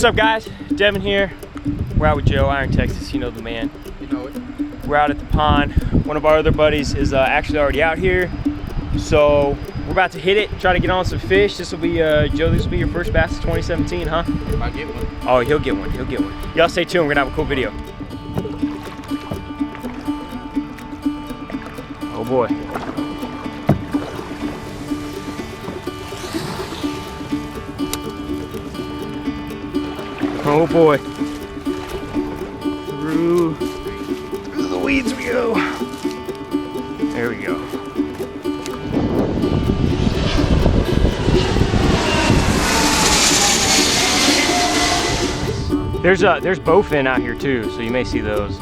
What's up, guys? Devin here. We're out with Joe, Iron, Texas. You know the man. You know it. We're out at the pond. One of our other buddies is actually already out here. So we're about to hit it, try to get on some fish. This will be, Joe, this will be your first bass of 2017, huh? If I get one. Oh, he'll get one, he'll get one. Y'all stay tuned, we're gonna have a cool video. Oh boy. Oh boy. Through the weeds we go. There we go. There's bowfin out here too, so you may see those.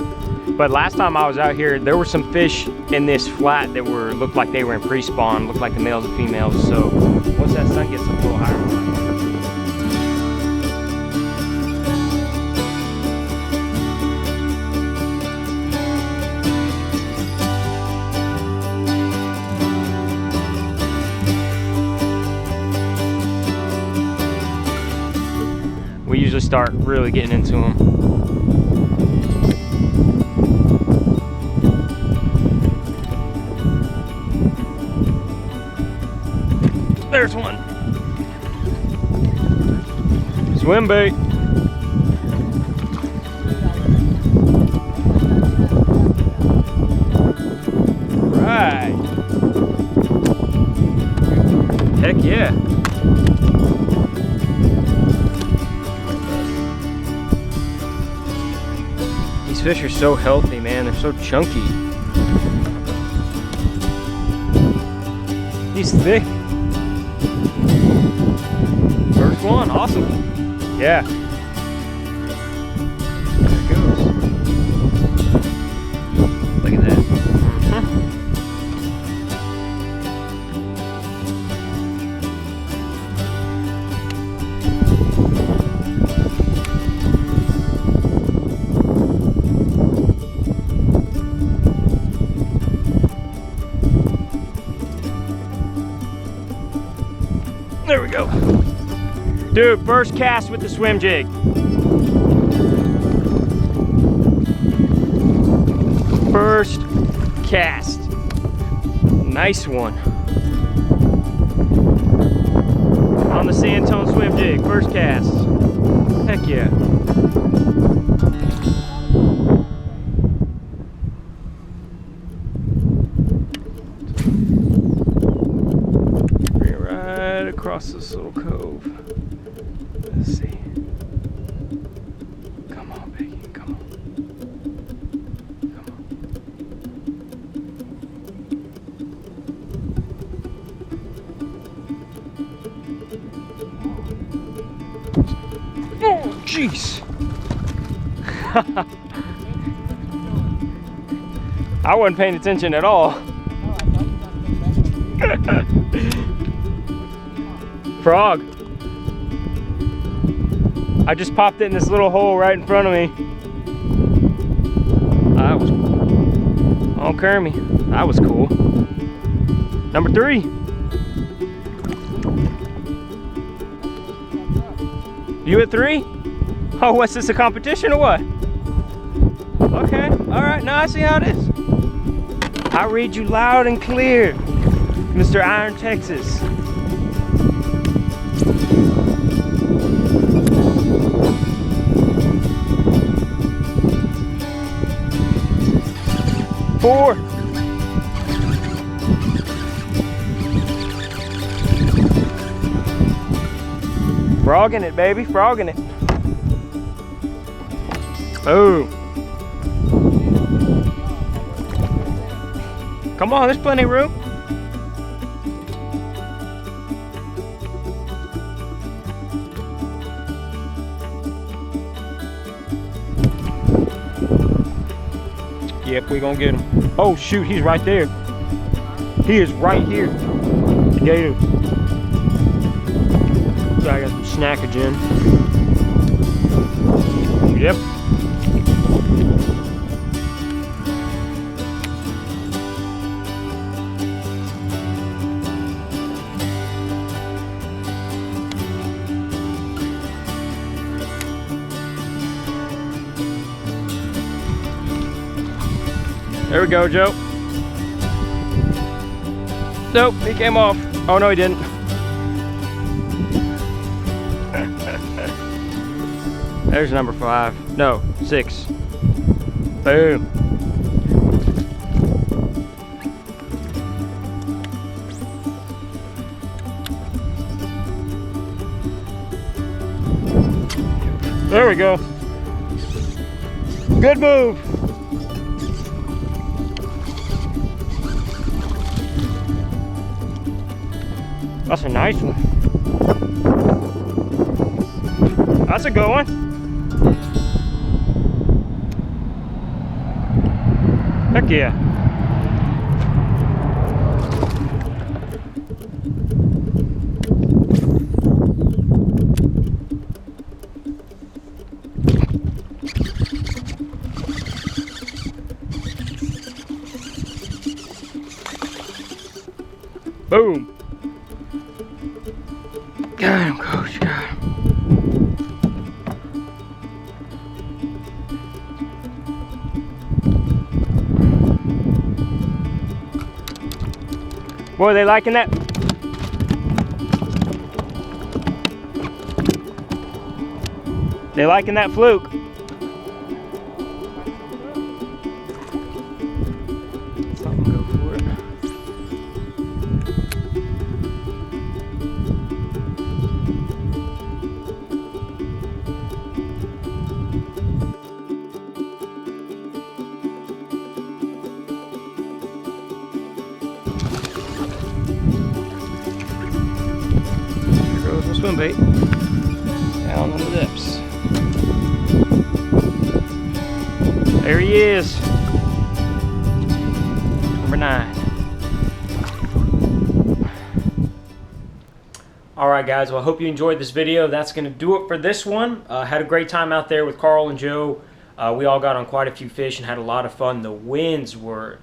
But last time I was out here, there were some fish in this flat that looked like they were in pre-spawn, looked like the males and females. So once that sun gets a little higher, we usually start really getting into them. There's one. Swim bait. Right. Heck yeah. These fish are so healthy, man. They're so chunky. He's thick. First one, awesome. Yeah. There it goes. Look at that. There we go. Dude, first cast with the swim jig. First cast. Nice one. On the sand tone swim jig, first cast. Heck yeah. Bring it right across this little cove. Let's see. Come on, Peggy, come on. Come on. Oh, jeez. I wasn't paying attention at all. Frog. I just popped it in this little hole right in front of me. That was on Kermie. That was cool. Number 3. You at 3? Oh, what's this, a competition or what? Okay, all right, now I see how it is. I read you loud and clear, Mr. Iron, Texas. Four. Frogging it, baby, frogging it. Oh. Come on, there's plenty of room. Yep, we're gonna get him. Oh shoot, he's right there. He is right here. Gator. So I got some snackage in. Yep. There we go, Joe. Nope, he came off. Oh no, he didn't. There's number 5. No, 6. Boom. There we go. Good move. That's a nice one. That's a good one. Heck yeah. Boom. Got him, Coach. Got him. Boy, they liking that. They liking that fluke. Something go for it. Swim bait down on the depths. There he is, number 9. Alright guys, well I hope you enjoyed this video. That's going to do it for this one. Had a great time out there with Carl and Joe. We all got on quite a few fish and had a lot of fun. The winds were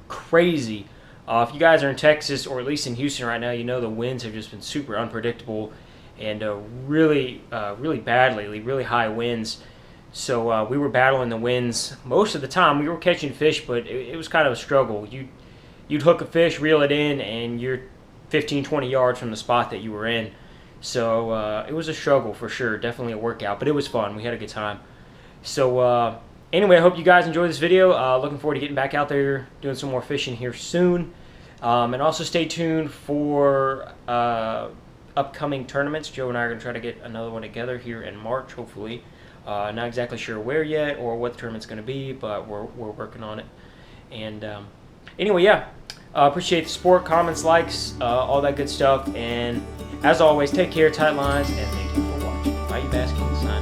crazy. If you guys are in Texas or at least in Houston right now, you know the winds have just been super unpredictable and really bad lately, really high winds. So we were battling the winds most of the time. We were catching fish, but it was kind of a struggle. You'd hook a fish, reel it in, and you're 15-20 yards from the spot that you were in. So it was a struggle for sure, definitely a workout, but it was fun. We had a good time. So anyway, I hope you guys enjoyed this video. Looking forward to getting back out there, doing some more fishing here soon. And also stay tuned for upcoming tournaments. Joe and I are going to try to get another one together here in March, hopefully. Not exactly sure where yet or what the tournament's going to be, but we're working on it. And anyway, yeah, appreciate the support, comments, likes, all that good stuff. And as always, take care, tight lines, and thank you for watching. Bye, you basking sign.